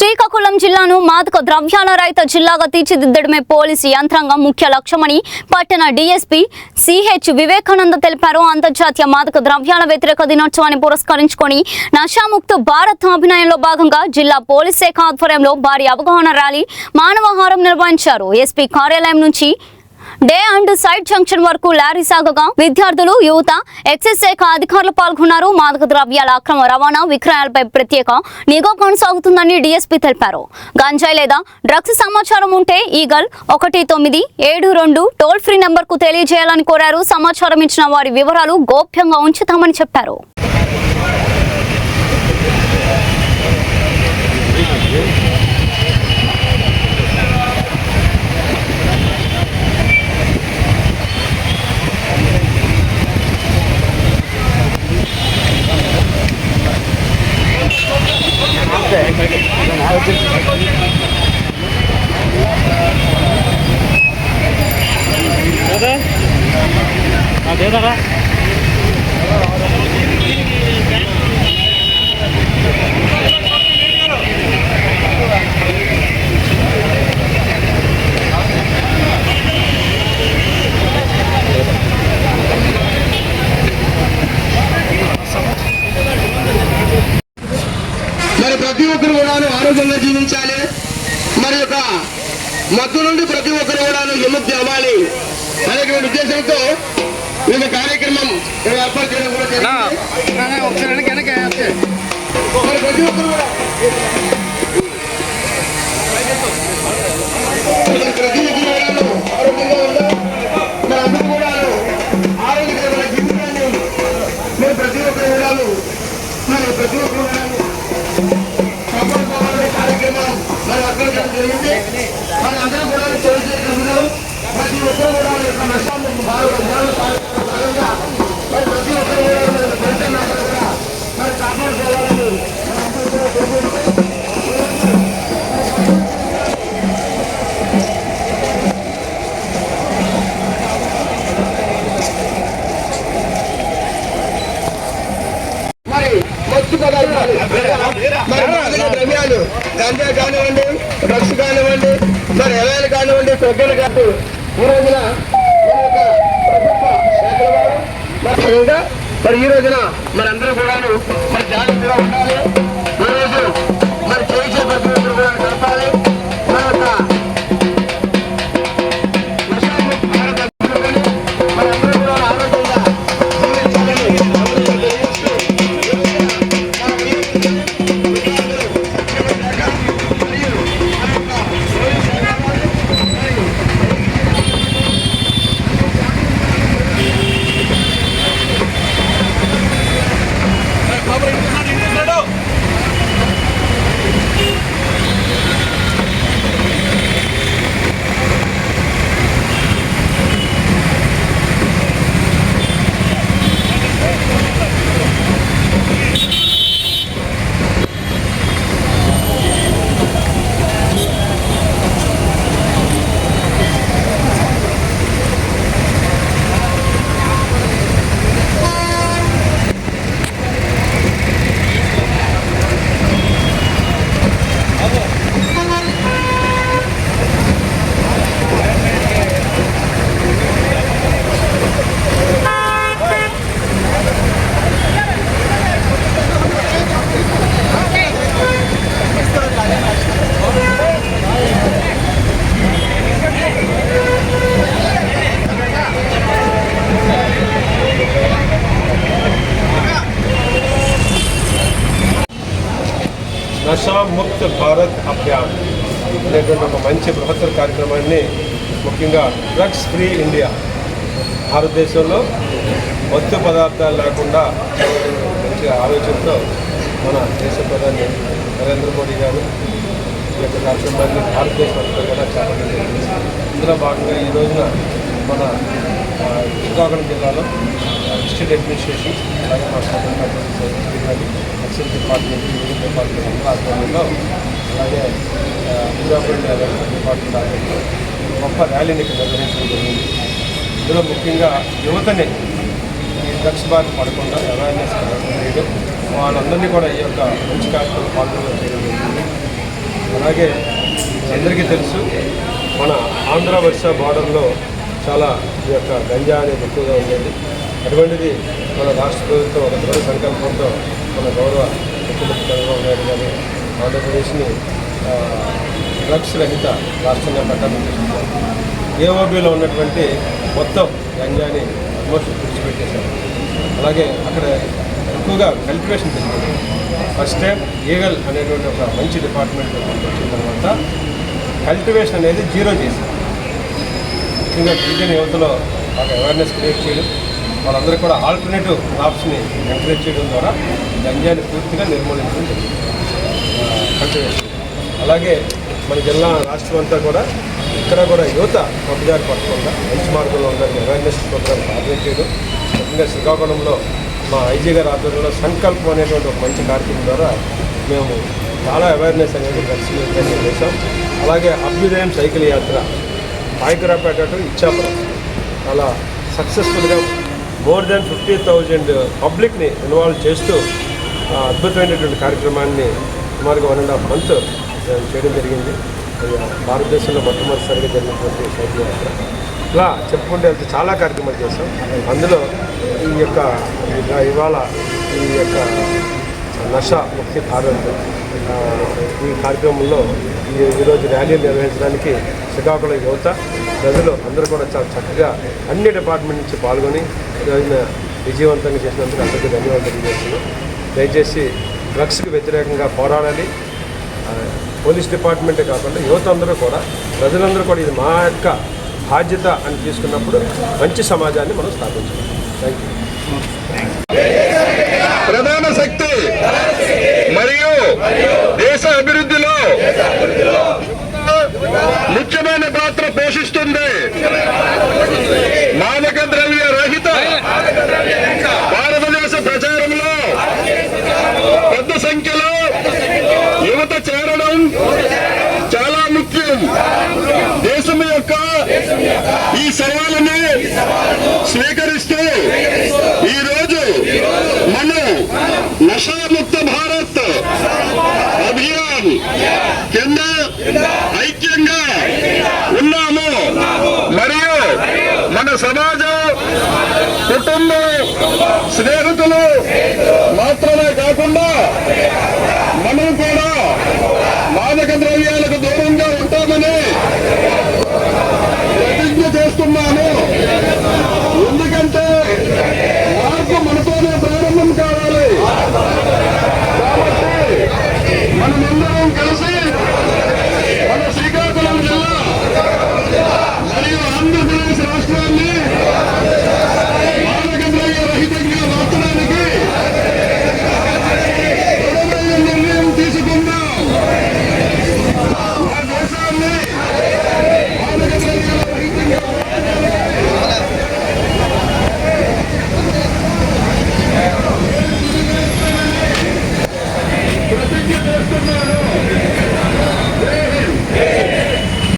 శ్రీకాకుళం జిల్లాను మాదక ద్రవ్యాల రహిత జిల్లాగా తీర్చిదిద్దడమే పోలీసు యంత్రాంగం ముఖ్య లక్ష్యమని పట్టణ డీఎస్పీ సిహెచ్ వివేకానంద తెలిపారు. అంతర్జాతీయ మాదక ద్రవ్యాల వ్యతిరేక దినోత్సవాన్ని పురస్కరించుకొని నషాముక్త భారత్ అభియాన్లో భాగంగా జిల్లా పోలీస్ శాఖ ఆధ్వర్యంలో భారీ అవగాహన ర్యాలీ మానవహారం నిర్వహించారు. ఎస్పీ కార్యాలయం నుంచి డే అండ్ సైడ్ జంక్షన్ వరకు లారీ సాగగా విద్యార్థులు, యువత, ఎక్సైజ్ శాఖ అధికారులు పాల్గొన్నారు. మాదక ద్రవ్యాల అక్రమ రవాణా, విక్రయాలపై ప్రత్యేక నిఘా కొనసాగుతుందని డీఎస్పీ తెలిపారు. గంజాయి లేదా డ్రగ్స్ సమాచారం ఉంటే ఈగల్ 1972 టోల్ ఫ్రీ నెంబర్కు తెలియజేయాలని కోరారు. సమాచారం ఇచ్చిన వారి వివరాలు గోప్యంగా ఉంచుతామని చెప్పారు. మరి ప్రతి ఒక్కరు కూడా ఆరోగ్యంగా జీవించాలి. మరి యొక్క మత్తు నుండి ప్రతి ఒక్కరు కూడా విముక్తి అవ్వాలి అనేటువంటి ఉద్దేశంతో వివిధ కార్యక్రమం ఏర్పాటు చేయడం కూడా జరిగింది. మరి ప్రతి ఒక్కరు కూడా ఆరోగ్యంగా ఉందా, మరి అందరూ కూడా ఆరోగ్యకరమైన జీవితాన్ని మేము ప్రతి ఒక్కరు కూడా కార్యక్రమం మరి అక్కడ జరిగింది. మరి అందరూ కూడా చేస్తున్నారు. ప్రతి ఒక్కరు కూడా నష్టాన్ని భాగంగా మరి ప్రతి ఒక్కరు కూడా మరి కాపాడుకోవాలని మత్తు పదార్థాలు, మరి మాదక ద్రవ్యాలు, గంజా కానివ్వండి, డ్రగ్స్ కానివ్వండి, మరి ఎలాయలు కానివ్వండి, కొగ్గలు కాదు ఈ రోజున ప్రభుత్వ శాఖల వారు మరి ఈ రోజున మరి అందరూ కూడా మరి జాగ్రత్తగా ఉండాలి. ఈ రోజు మరి చేసే ప్రతి ఒక్కరు కూడా కలపాలి. మరి అందరూ కూడా ఆరోగ్యంగా నషాముక్త భారత్ అభియాన్ అనేటువంటి ఒక మంచి బృహత్తర కార్యక్రమాన్ని, ముఖ్యంగా డ్రగ్స్ ఫ్రీ ఇండియా, భారతదేశంలో మత్తు పదార్థాలు లేకుండా మంచి ఆలోచనతో మన దేశ ప్రధాని నరేంద్ర మోడీ గారు ఈ యొక్క కార్యక్రమాన్ని భారతదేశం అంతా కూడా చేపట్టడం జరిగింది. ఇందులో భాగంగా ఈ రోజున మన శ్రీకాకుళం జిల్లాలో డిస్ట్రిక్ట్ అడ్మినిస్ట్రేషన్, అలాగే మా ఎక్సైజ్ డిపార్ట్మెంట్, యూనియన్ డిపార్ట్మెంట్ ఆధ్వర్యంలో, అలాగే శ్రీకాకుళం డిపార్ట్మెంట్ ఆధ్వర్యంలో గొప్ప ర్యాలీని ఇక్కడ నిర్వహించడం జరిగింది. ఇందులో ముఖ్యంగా యువతని ఈ డ్రగ్స్ బారి పడకుండా అవేర్నెస్ చేయడం, వాళ్ళందరినీ కూడా ఈ యొక్క మంచి కార్యక్రమం పాల్గొనడం చేయడం జరిగింది. అలాగే అందరికీ తెలుసు మన ఆంధ్ర ఒరిస్సా బార్డర్లో చాలా ఈ యొక్క గంజా అనేది ఎక్కువగా ఉండేది. అటువంటిది మన రాష్ట్ర ప్రభుత్వం ఒక దృఢ సంకల్పంతో మన గౌరవ ముఖ్యమంత్రి చంద్రబాబు నాయుడు గారు ఆంధ్రప్రదేశ్ని డ్రగ్స్ రహిత రాష్ట్రంగా పెట్టాలని చూస్తున్నారు. ఏఓబీలో ఉన్నటువంటి మొత్తం గంజాని ఆల్మోస్ట్ విడిచిపెట్టేశారు. అలాగే అక్కడ ఎక్కువగా కల్టివేషన్ జరిగింది. ఫస్ట్ టైం ఈగల్ అనేటువంటి ఒక మంచి డిపార్ట్మెంట్ వచ్చిన తర్వాత కల్టివేషన్ అనేది జీరో చేశారు. ముఖ్యంగా గిరిజన యువతలో బాగా అవేర్నెస్ క్రియేట్ చేయడం, వాళ్ళందరూ కూడా ఆల్టర్నేటివ్ క్రాప్స్ని ఎంకరేజ్ చేయడం ద్వారా గంజాని పూర్తిగా నిర్మూలించడం జరిగింది. కల్టివేషన్ అలాగే మన జిల్లా రాష్ట్రం అంతా కూడా ఇక్కడ కూడా యువత పట్టుదారి పట్టకుండా మంచి మార్గంలో ఉండాలని అవేర్నెస్ ప్రోగ్రామ్స్ ఆర్గనైజ్ చేయడం. ముఖ్యంగా శ్రీకాకుళంలో మా ఐజీ గారి ఆధ్వర్యంలో సంకల్పం అనేటువంటి ఒక మంచి కార్యక్రమం ద్వారా మేము చాలా అవేర్నెస్ అనేది దర్శనం చేశాం. అలాగే అభ్యుదయం సైకిల్ యాత్ర పాయకరాపేట టు ఇచ్చాపురం చాలా సక్సెస్ఫుల్గా మోర్ దెన్ 50,000 పబ్లిక్ని ఇన్వాల్వ్ చేస్తూ అద్భుతమైనటువంటి కార్యక్రమాన్ని సుమారుగా 1.5 months చేయడం జరిగింది. భారతదేశంలో మొట్టమొదటిసారిగా జరిగినటువంటి సైకిల్ యాత్ర. ఇలా చెప్పుకుంటే వెళ్తే చాలా కార్యక్రమాలు చేస్తాం. అందులో ఈ యొక్క ఇవాళ ఈ యొక్క నషా ముక్తి భారత్ ఈ కార్యక్రమంలో ఈరోజు ర్యాలీ నిర్వహించడానికి శ్రీకాకుళం యువత ప్రజలు అందరూ కూడా చాలా చక్కగా అన్ని డిపార్ట్మెంట్ నుంచి పాల్గొని ఈరోజున విజయవంతంగా చేసినందుకు అందరికీ ధన్యవాదాలు తెలియజేస్తున్నాం. దయచేసి డ్రగ్స్కి వ్యతిరేకంగా పోరాడాలి. పోలీస్ డిపార్ట్మెంటే కాకుండా యువత అందరూ కూడా ప్రజలందరూ కూడా ఇది మా యొక్క బాధ్యత అని తీసుకున్నప్పుడు మంచి సమాజాన్ని మనం స్థాపించాలి. Thank you. ప్రధాన శక్తి మరియు దేశ అభివృద్ధిలో ముఖ్యమైన పాత్ర పోషిస్తుంది. మాదక ద్రవ్య రహిత భారతదేశ ప్రచారంలో పెద్ద సంఖ్యలో యువత చేరడం చాలా ముఖ్యం. దేశం యొక్క ఈ సవాలుని స్వీకరిస్తూ ఈరోజు మనం నషాముక్త భారత్ అభియాన్ కింద ఐక్యంగా ఉన్నాము. మరియు మన సమాజం, కుటుంబం, స్నేహితులు మాత్రమే కాకుండా మనం కూడా మాదక ద్రవ్యాల